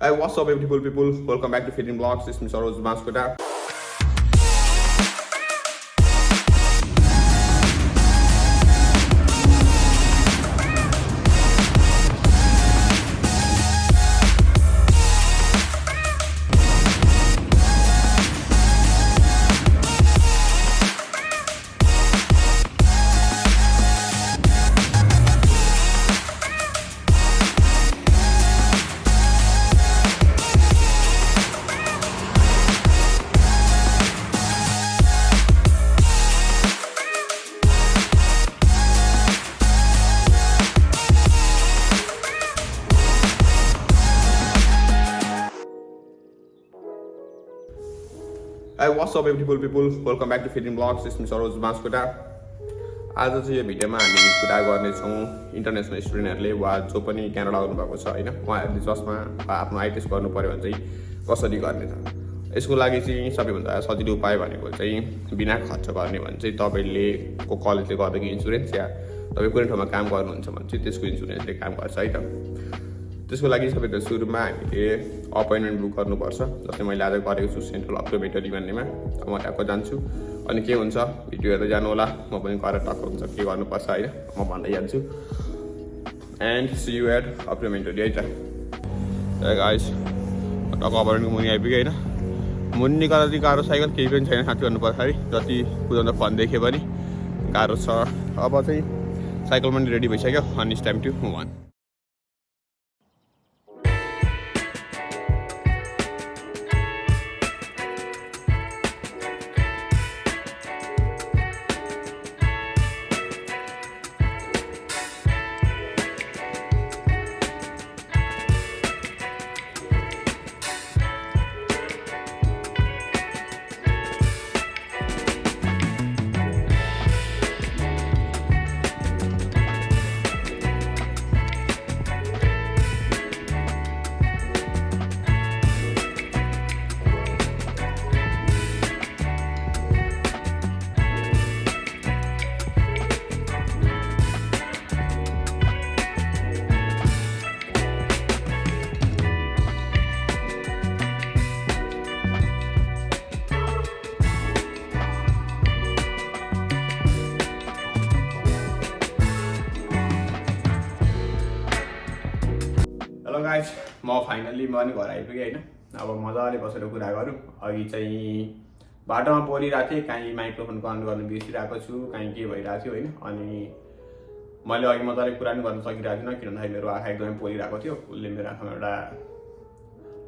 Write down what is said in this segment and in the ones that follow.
Hey, what's up, beautiful people? Welcome back to Fitting Vlogs. This is Mr. Rose Maskota. Hey, what's up, beautiful people? Welcome back to Fitting Vlogs. This is Mr. Rose Maskota. आज चाहिँ यो भिडियोमा हामी कुरा गर्नेछौँ international स्टुडेन्टहरूले वा जो पनि क्यानाडा आउनुभएको छ होइन, उहाँहरूले जसमा आफ्नो आइटेस्ट गर्नु पर्यो भने चाहिँ कसरी गर्ने त। यसको लागि चाहिँ सबैभन्दा सजिलो उपाय भनेको चाहिँ बिना खर्च गर्ने भने चाहिँ तपाईँले को कलेजले गर्दाखेरि इन्सुरेन्स या तपाईँ कुनै ठाउँमा काम गर्नुहुन्छ भने चाहिँ त्यसको इन्सुरेन्सले काम गर्छ है त। त्यसको लागि सबैभन्दा सुरुमा हामीले अपोइन्टमेन्ट बुक गर्नुपर्छ। जस्तै मैले आज गरेको छु सेन्ट्रल अप्टोमेटरी भन्नेमा, म त्यहाँको जान्छु अनि के हुन्छ भिडियो हेर्दै जानु होला, म पनि गरेर टक्क हुन्छ के गर्नुपर्छ होइन, म भन्दै जान्छु। एन्ड सी यु एट अप्टोमेटरी है त। गाइस टक्क अपोइन्टमेन्टको मुनि आइपुग्यो होइन, मुनि कति गाह्रो साइकल केही पनि छैन साथी गर्नुपर्छ है, जति कुदाउँदा फन देख्यो भने गाह्रो छ। अब चाहिँ साइकल पनि रेडी भइसक्यो अनि it's time to move on. Hello guys, म फाइनल्ली म पनि घर आइपुगेँ होइन। अब मजाले बसेर कुरा गरौँ। अघि चाहिँ बाटोमा बोलिरहेको थिएँ, काहीँ माइक्रोफोनको अन गर्नु बिर्सिरहेको छु, काहीँ के भइरहेको थियो होइन। अनि मैले अघि मजाले कुरा पनि गर्न सकिरहेको थिइनँ, किन भन्दाखेरि मेरो आँखा एकदमै पोलिरहेको थियो। उसले मेरो आँखामा एउटा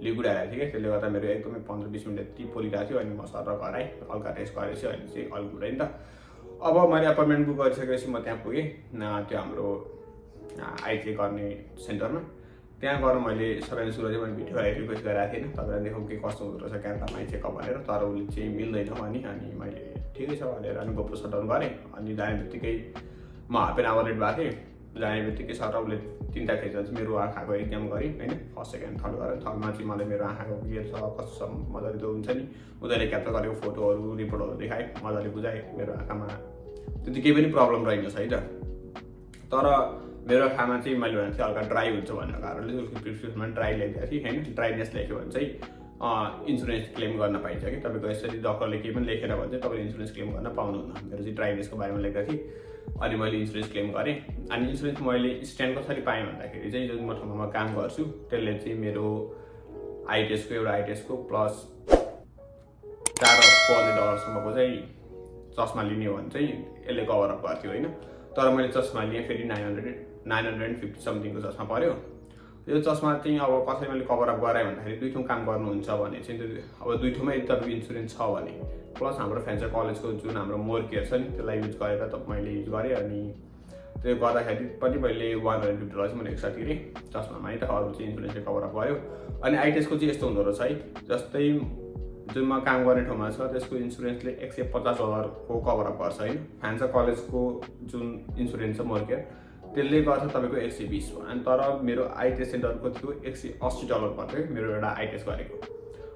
लिक्विड आइरहेको थियो कि, त्यसले गर्दा मेरो एकदमै 15-20 मिनट यति पोलिरहेको थियो। अनि म सर घर आएँ, हल्का रेस्ट गरेपछि अहिले चाहिँ अल गुड होइन त। अब मैले अपोइन्टमेन्ट बुक गरिसकेपछि म त्यहाँ पुगेँ, त्यो हाम्रो आइटी गर्ने सेन्टरमा। त्यहाँ गएर मैले सबैले सुरु चाहिँ मैले भिडियो रिक्वेस्ट गरेको थिएँ, तपाईँलाई देखाउँ के कस्तो हुँदो रहेछ क्यामेरामा चेकअप भनेर। तर उसले चाहिँ मिल्दैन भने अनि मैले ठिकै छ भनेर अनि गोप्रो सटडाउन गरेँ। अनि जाने बित्तिकै म हाफ एन आवर लेट भएको थिएँ। जाने बित्तिकै सर उसले 3टा फेजमा चाहिँ मेरो आँखाको एक्जाम गरेँ होइन, फर्स्ट सेकेन्ड थर्ड गरेर। थर्डमा चाहिँ मलाई मेरो आँखाको के छ कस्तो छ मजाले त्यो हुन्छ नि, उनीहरूले क्याप्चर गरेको फोटोहरू रिपोर्टहरू देखाएँ, मजाले बुझाएँ मेरो आँखामा त्यति केही पनि प्रब्लम रहेनछ है त। तर मेरो आँखामा चाहिँ मैले भनेको थिएँ हल्का ड्राई हुन्छ भन्ने कारणले प्रिस्क्रिप्सनमा ड्राई लेखेको थिएँ होइन। ड्राइनेस लेख्यो भने चाहिँ इन्सुरेन्स क्लेम गर्न पाइन्छ कि, तपाईँको यसरी डक्टरले केही पनि लेखेर भने चाहिँ तपाईँले इन्सुरेन्स क्लेम गर्न पाउनुहुन्न। मेरो चाहिँ ड्राइनेसको बारेमा लेखेको थिएँ अनि मैले इन्सुरेन्स क्लेम गरेँ। अनि इन्सुरेन्स मैले स्ट्यान्ड कसरी पाएँ भन्दाखेरि चाहिँ जुन म ठाउँमा काम गर्छु त्यसले चाहिँ मेरो आइटिएसको एउटा आइटिएसको प्लस $400 चाहिँ चस्मा लिने हो भने चाहिँ यसले कभरअप गर्थ्यो होइन। तर मैले चस्मा लिएँ फेरि 950 समथिङको चस्मा पऱ्यो। यो चस्मा चाहिँ अब कसरी मैले कभरअप गराएँ भन्दाखेरि दुई ठाउँ काम गर्नुहुन्छ भने चाहिँ अब दुई ठाउँमै तपाईँको इन्सुरेन्स छ भने प्लस हाम्रो फ्यान्सर कलेजको जुन हाम्रो मोर केयर छ नि त्यसलाई युज गरेर त मैले युज गरेँ। अनि त्यो गर्दाखेरि पनि मैले $150 मैले एक्स्ट्रा तिरेँ चस्मामा है त। अरू चाहिँ इन्सुरेन्सले कभरअप गर्यो। अनि आइटिएसको चाहिँ यस्तो हुँदो रहेछ है, जस्तै जुनमा काम गर्ने ठाउँमा छ त्यसको इन्सुरेन्सले $150 को कभरअप गर्छ होइन। फ्यान्सर कलेजको जुन इन्सुरेन्स छ मोर केयर त्यसले गर्छ तपाईँको 120 हो। अनि तर मेरो आइटिएस सेन्टरको थियो $180 पर्थ्यो मेरो एउटा आइटिएस गरेको।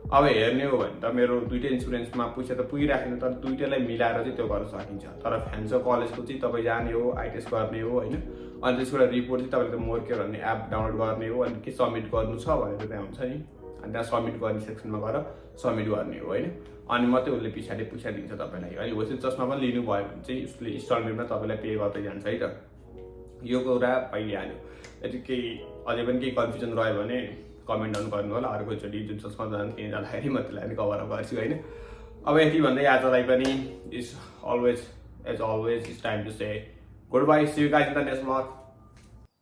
अब हेर्ने हो भने त मेरो दुईटै इन्सुरेन्समा पैसा त पुगिराखेन, तर दुईटैलाई मिलाएर चाहिँ त्यो गर्न सकिन्छ। तर फ्यान्सर कलेजको चाहिँ तपाईँ जाने हो, आइटिएस गर्ने हो होइन, अनि त्यसबाट रिपोर्ट चाहिँ तपाईँले मोर केयर भन्ने एप डाउनलोड गर्ने हो अनि के सब्मिट गर्नु छ भनेर त्यहाँ हुन्छ नि अनि त्यहाँ सब्मिट गर्ने सेक्सनमा गएर सब्मिट गर्ने हो होइन अनि मात्रै उसले पछाडि पैसा दिन्छ तपाईँलाई अहिले होस् चस्मा पनि लिनुभयो भने चाहिँ उसले इन्स्टलमेन्टमा तपाईँलाई पे गर्दै जान्छ है त यो कुरा पहिले हाल्यो यदि केही अझै पनि केही कन्फ्युजन रह्यो भने कमेन्ट डाउन गर्नु होला अर्कोचोटि जुन चस्मा जानु त्यहीँ जाँदाखेरि म त्यसलाई पनि कभर अप गर्छु होइन अब यति भन्दै आजलाई पनि is always as always is time to say goodbye see you guys in the next vlog